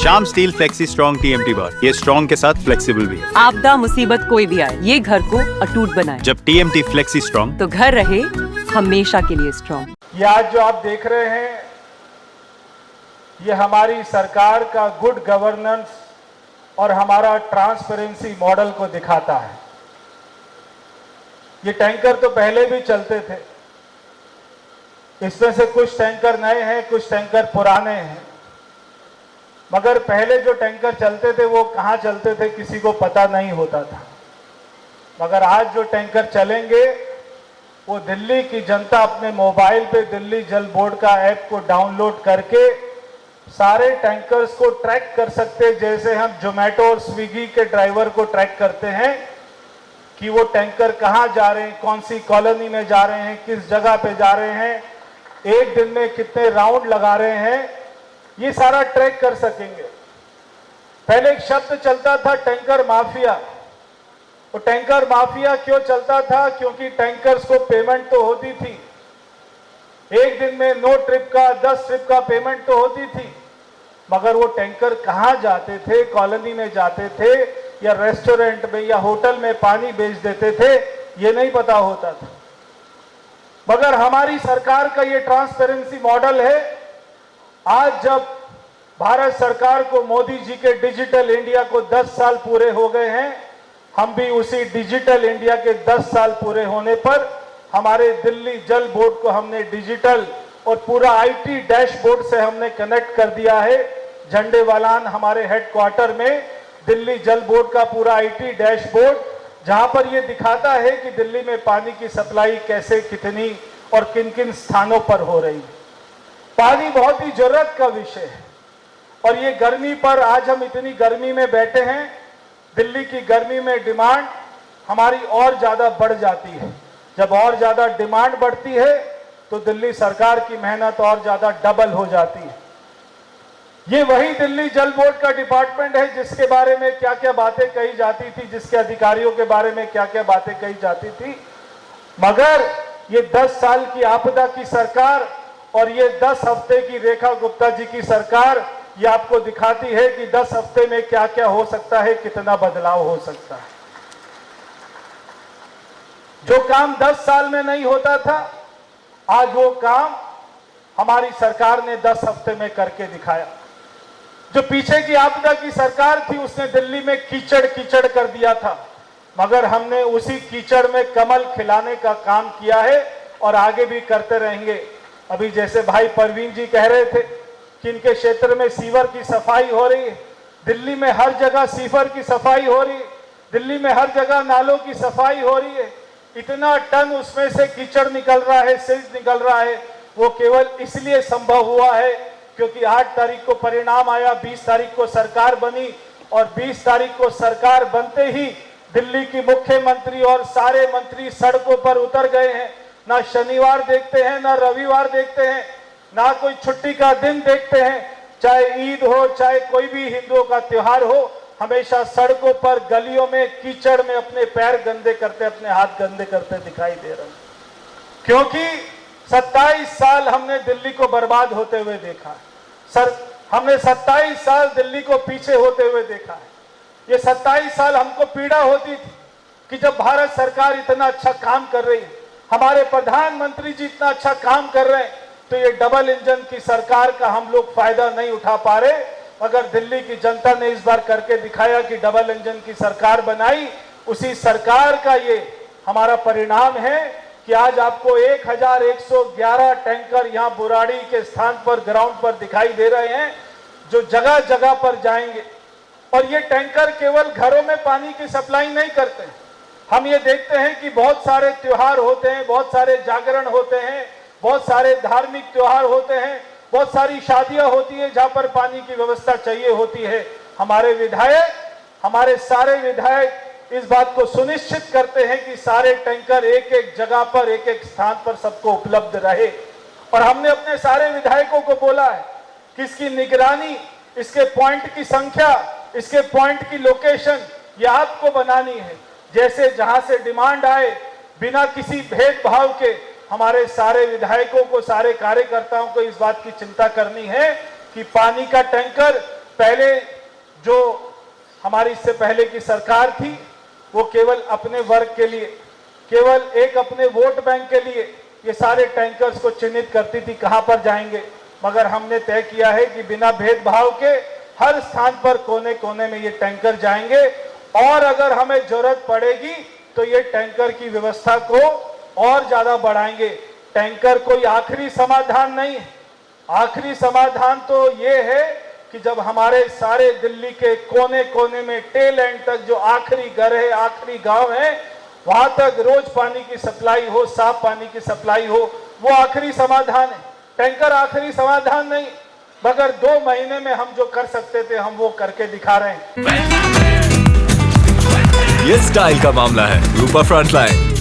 Shyam steel flexi strong TMT बार, ये strong के साथ फ्लेक्सिबल भी है। आपदा मुसीबत कोई भी आए, ये घर को अटूट बनाए। जब टीएमटी फ्लेक्सी स्ट्रॉन्ग, तो घर रहे हमेशा के लिए स्ट्रॉन्ग। ये आज जो आप देख रहे हैं, ये हमारी सरकार का गुड गवर्नेंस और हमारा ट्रांसपेरेंसी मॉडल को दिखाता है। ये टैंकर तो पहले भी चलते थे, इसमें से कुछ टैंकर नए हैं, कुछ टैंकर पुराने हैं, मगर पहले जो टैंकर चलते थे वो कहाँ चलते थे किसी को पता नहीं होता था। मगर आज जो टैंकर चलेंगे वो दिल्ली की जनता अपने मोबाइल पे दिल्ली जल बोर्ड का ऐप को डाउनलोड करके सारे टैंकर्स को ट्रैक कर सकते, जैसे हम जोमेटो और स्विगी के ड्राइवर को ट्रैक करते हैं कि वो टैंकर कहाँ जा रहे हैं, कौन सी कॉलोनी में जा रहे हैं, किस जगह पे जा रहे हैं, एक दिन में कितने राउंड लगा रहे हैं, ये सारा ट्रैक कर सकेंगे। पहले एक शब्द चलता था टैंकर माफिया। वो टैंकर माफिया क्यों चलता था? क्योंकि टैंकर्स को पेमेंट तो होती थी, एक दिन में 9 ट्रिप का 10 ट्रिप का पेमेंट तो होती थी, मगर वो टैंकर कहाँ जाते थे, कॉलोनी में जाते थे या रेस्टोरेंट में या होटल में पानी बेच देते थे, ये नहीं पता होता था। मगर हमारी सरकार का ये ट्रांसपेरेंसी मॉडल है। आज जब भारत सरकार को, मोदी जी के डिजिटल इंडिया को 10 साल पूरे हो गए हैं, हम भी उसी डिजिटल इंडिया के 10 साल पूरे होने पर हमारे दिल्ली जल बोर्ड को हमने डिजिटल और पूरा आईटी डैशबोर्ड से हमने कनेक्ट कर दिया है। झंडेवालान हमारे हेडक्वार्टर में दिल्ली जल बोर्ड का पूरा आईटी डैशबोर्ड, जहां पर यह दिखाता है कि दिल्ली में पानी की सप्लाई कैसे, कितनी और किन किन स्थानों पर हो रही है। पानी बहुत ही जरूरत का विषय है और ये गर्मी पर, आज हम इतनी गर्मी में बैठे हैं, दिल्ली की गर्मी में डिमांड हमारी और ज्यादा बढ़ जाती है। जब और ज्यादा डिमांड बढ़ती है तो दिल्ली सरकार की मेहनत और ज्यादा डबल हो जाती है। ये वही दिल्ली जल बोर्ड का डिपार्टमेंट है जिसके बारे में क्या क्या बातें कही जाती थी, जिसके अधिकारियों के बारे में क्या क्या बातें कही जाती थी, मगर ये 10 साल की आपदा की सरकार और ये 10 हफ्ते की रेखा गुप्ता जी की सरकार ये आपको दिखाती है कि 10 हफ्ते में क्या क्या हो सकता है, कितना बदलाव हो सकता है। जो काम 10 साल में नहीं होता था, आज वो काम हमारी सरकार ने 10 हफ्ते में करके दिखाया। जो पीछे की आपदा की सरकार थी उसने दिल्ली में कीचड़ कीचड़ कर दिया था, मगर हमने उसी कीचड़ में कमल खिलाने का काम किया है और आगे भी करते रहेंगे। अभी जैसे भाई परवीन जी कह रहे थे कि इनके क्षेत्र में सीवर की सफाई हो रही है, दिल्ली में हर जगह सीवर की सफाई हो रही है, दिल्ली में हर जगह नालों की सफाई हो रही है। इतना टन उसमें से कीचड़ निकल रहा है, सिल्ट निकल रहा है, वो केवल इसलिए संभव हुआ है क्योंकि 8 तारीख को परिणाम आया, 20 तारीख को सरकार बनी और 20 तारीख को सरकार बनते ही दिल्ली की मुख्यमंत्री और सारे मंत्री सड़कों पर उतर गए हैं। ना शनिवार देखते हैं, ना रविवार देखते हैं, ना कोई छुट्टी का दिन देखते हैं, चाहे ईद हो, चाहे कोई भी हिंदुओं का त्योहार हो, हमेशा सड़कों पर, गलियों में, कीचड़ में अपने पैर गंदे करते, अपने हाथ गंदे करते दिखाई दे रहे हैं। क्योंकि 27 साल हमने दिल्ली को बर्बाद होते हुए देखा है। हमने 27 साल दिल्ली को पीछे होते हुए देखा है। ये 27 साल हमको पीड़ा होती थी कि जब भारत सरकार इतना अच्छा काम कर रही है, हमारे प्रधानमंत्री जी इतना अच्छा काम कर रहे हैं, तो ये डबल इंजन की सरकार का हम लोग फायदा नहीं उठा पा रहे। अगर दिल्ली की जनता ने इस बार करके दिखाया कि डबल इंजन की सरकार बनाई, उसी सरकार का ये हमारा परिणाम है कि आज आपको 1111 टैंकर यहाँ बुराड़ी के स्थान पर, ग्राउंड पर दिखाई दे रहे हैं, जो जगह जगह पर जाएंगे। और ये टैंकर केवल घरों में पानी की सप्लाई नहीं करते हैं। हम ये देखते हैं कि बहुत सारे त्योहार होते हैं, बहुत सारे जागरण होते हैं, बहुत सारे धार्मिक त्योहार होते हैं, बहुत सारी शादियां होती है जहां पर पानी की व्यवस्था चाहिए होती है। हमारे विधायक, हमारे सारे विधायक इस बात को सुनिश्चित करते हैं कि सारे टैंकर एक एक जगह पर, एक एक स्थान पर सबको उपलब्ध रहे। और हमने अपने सारे विधायकों को बोला है कि इसकी निगरानी, इसके पॉइंट की संख्या, इसके पॉइंट की लोकेशन ये आपको बनानी है। जैसे जहां से डिमांड आए, बिना किसी भेदभाव के हमारे सारे विधायकों को, सारे कार्यकर्ताओं को इस बात की चिंता करनी है कि पानी का टैंकर पहले जो हमारी इससे पहले की सरकार थी वो केवल अपने वर्ग के लिए, केवल एक अपने वोट बैंक के लिए ये सारे टैंकर्स को चिन्हित करती थी कहां पर जाएंगे। मगर हमने तय किया है कि बिना भेदभाव के हर स्थान पर कोने कोने में ये टैंकर जाएंगे और अगर हमें जरूरत पड़ेगी तो ये टैंकर की व्यवस्था को और ज्यादा बढ़ाएंगे। टैंकर कोई आखिरी समाधान नहीं, आखिरी समाधान तो ये है कि जब हमारे सारे दिल्ली के कोने कोने में टेल एंड तक जो आखिरी घर है, आखिरी गांव है, वहां तक रोज पानी की सप्लाई हो, साफ पानी की सप्लाई हो, वो आखिरी समाधान है। टैंकर आखिरी समाधान नहीं, मगर 2 महीने में हम जो कर सकते थे हम वो करके दिखा रहे हैं। ये स्टाइल का मामला है। रूपा फ्रंटलाइन।